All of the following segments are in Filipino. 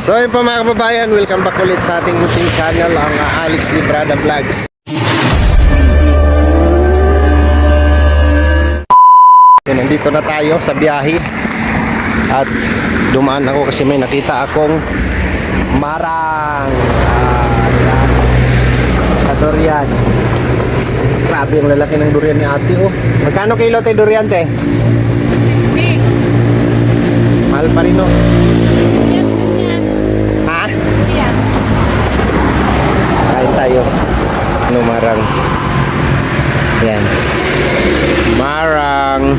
So yun po mga kababayan, welcome back ulit sa ating munting channel, ang Alex Librada Vlogs. So, nandito na tayo sa biyahe at dumaan ako kasi may nakita akong marang durian. Grabe yung lalaki ng durian ni ate, oh. Magkano kilo tayo durian, te? Mahal pa rin, oh. Ha? Kain tayo. Ano, marang. Yan. Marang.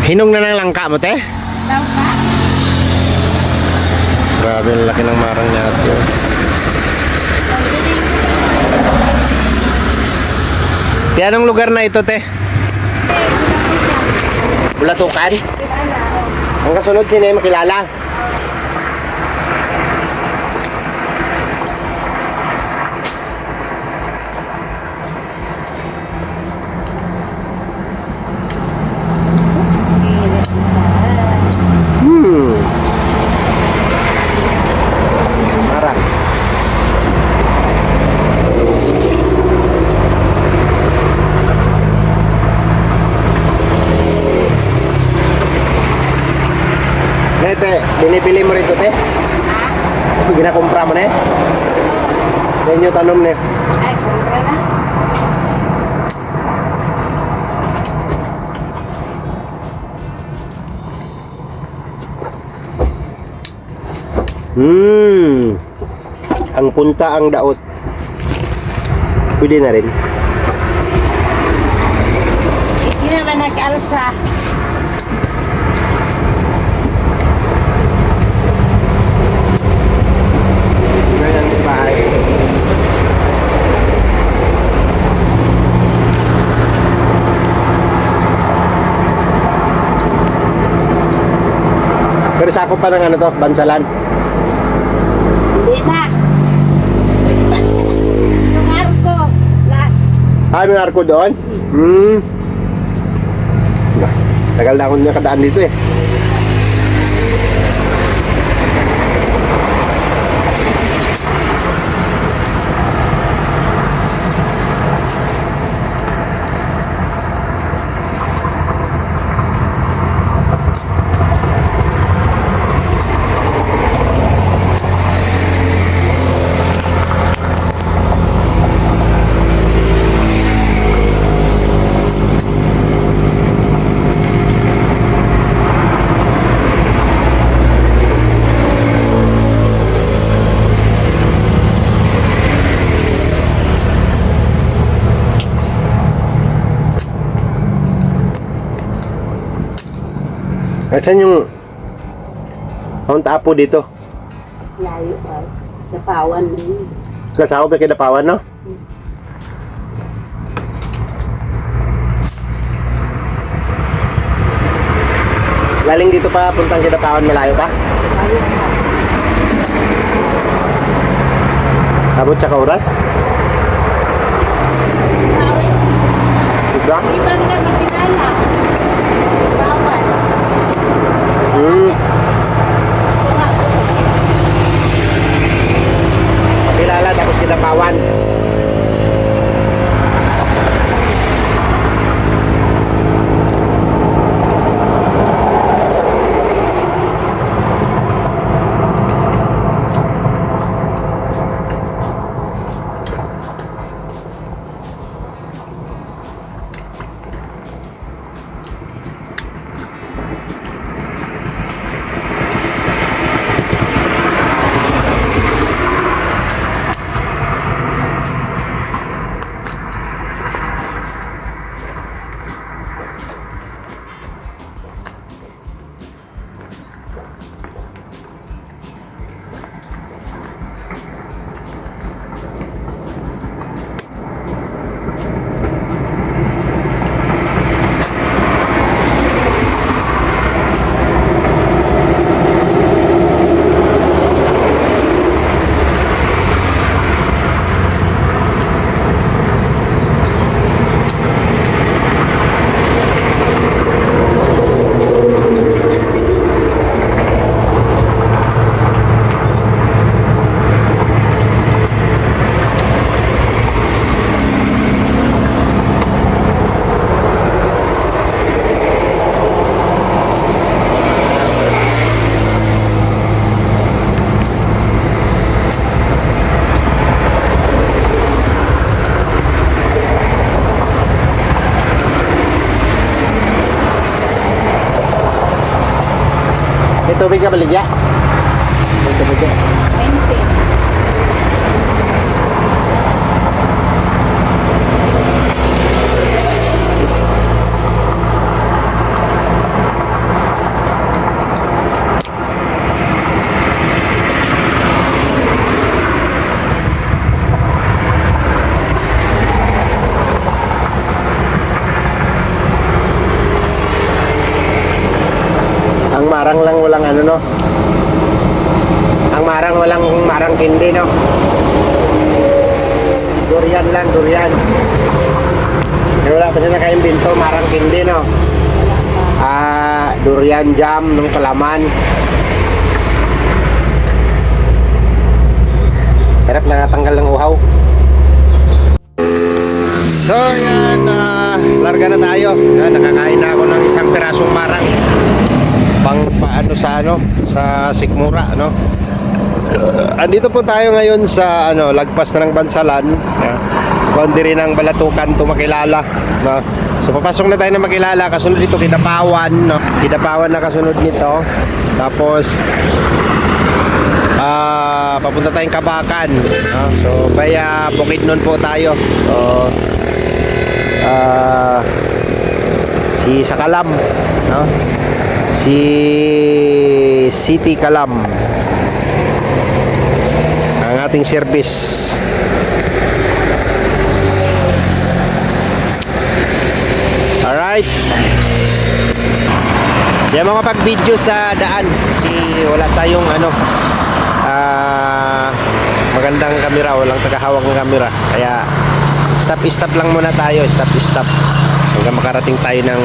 Hinong na ng langka mo, te? Langka? Grabe, ang laki ng marang niya, ate, oh. Di anong lugar na ito, te? Bulatukan? Ang kasunod, sino yung makilala? Marang. Te, binibili mo rito, te? Ginakumpra mo na, eh? Yan yung tanom na, eh. Ay, kumpra na. Ang punta ang daot. Pwede na rin. Hindi naman nag-alsa. Ganyan yung bahay. Pero sakop pa ng ano to, Bansalan. Hindi na. Yung arko, last. May arko doon? Tagal na akong nakadaan dito, eh. Saan yung Mount Apo dito? Layo pa. Napawan na yun. Kasawa pa kinapawan, no? Galing dito pa, puntang Kinapawan, malayo pa? Layo pa. Abot sa oras? Tawin. Diba? Ibang na makilala. Bawal. Kilala tapos Kinapawan. tubig ka baligya? May tubig ka. 20. Ang marang lang walang ano no. Ang marang walang marang kindi no. Durian lang, durian. Eh, wala pa siya nakaimbento, marang kindi no. Durian jam ng palaman. Sarap na natanggal ng uhaw. So yan, larga na tayo. Nakakain na ako ng isang pirasong marang. Pang paano sa ano sa Sikmura no. Andito po tayo ngayon sa ano lagpas na ng Bansalan. Boundary ng Balatukan to Makilala no. So papasok na tayo ng Makilala, kasunod dito Kidapawan no. Kidapawan na kasunod nito. Tapos papunta tayong Kabakan no? So via Bukidnon po tayo. So si Sakalam no? Si City Kalam ang ating service. Alright, di mga pag-video sa daan kasi wala tayong ano magandang kamera, walang tagahawak ng kamera, kaya stop lang muna tayo, stop hanggang makarating tayo ng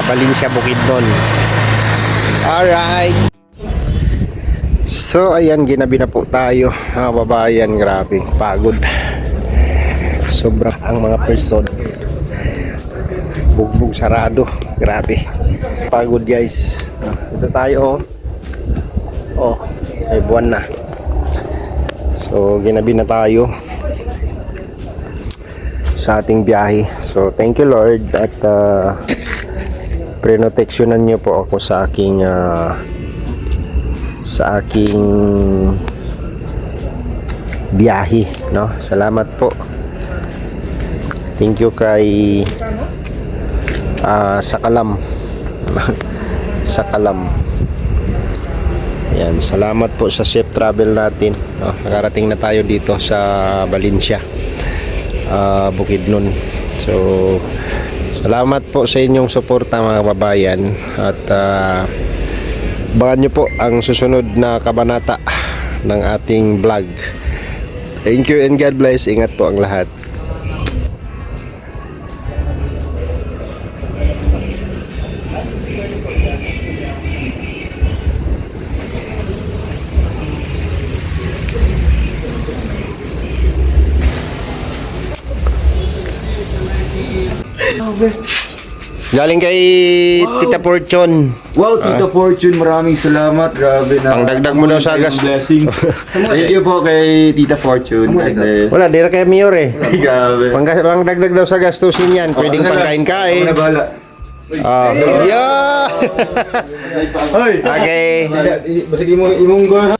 Valencia, Bukidnon. Alright. So ayan, ginabi na po tayo mga babayan. Grabe, pagod. Sobra ang mga person. Bugbog sarado. Grabe, pagod guys. Ito tayo oh, ay buwan na. So ginabi na tayo sa ating biyahe. So thank you Lord at prenoteksyonan niyo po ako sa aking biyahe no. Salamat po. Thank you kay Sakalam. Sakalam. Yan, salamat po sa safe travel natin no. Nakarating na tayo dito sa Valencia, Bukidnon. So salamat po sa inyong suporta mga kababayan at abangan nyo po ang susunod na kabanata ng ating vlog. Thank you and God bless. Ingat po ang lahat. Galing kay Tita Fortune. Wow, Tita Fortune, maraming salamat. Grabe na. Pangdagdag mo daw sa gas. Blessings. Thank you po kay Tita Fortune. God bless. Wala, di na kay Mayor eh. Grabe. Pangdagdag daw sa gastusin yan. Pwedeng Ako na lang. pangkain-kain. Ako na bahala. Yeah! Hoy! Okay. Basig imong gol.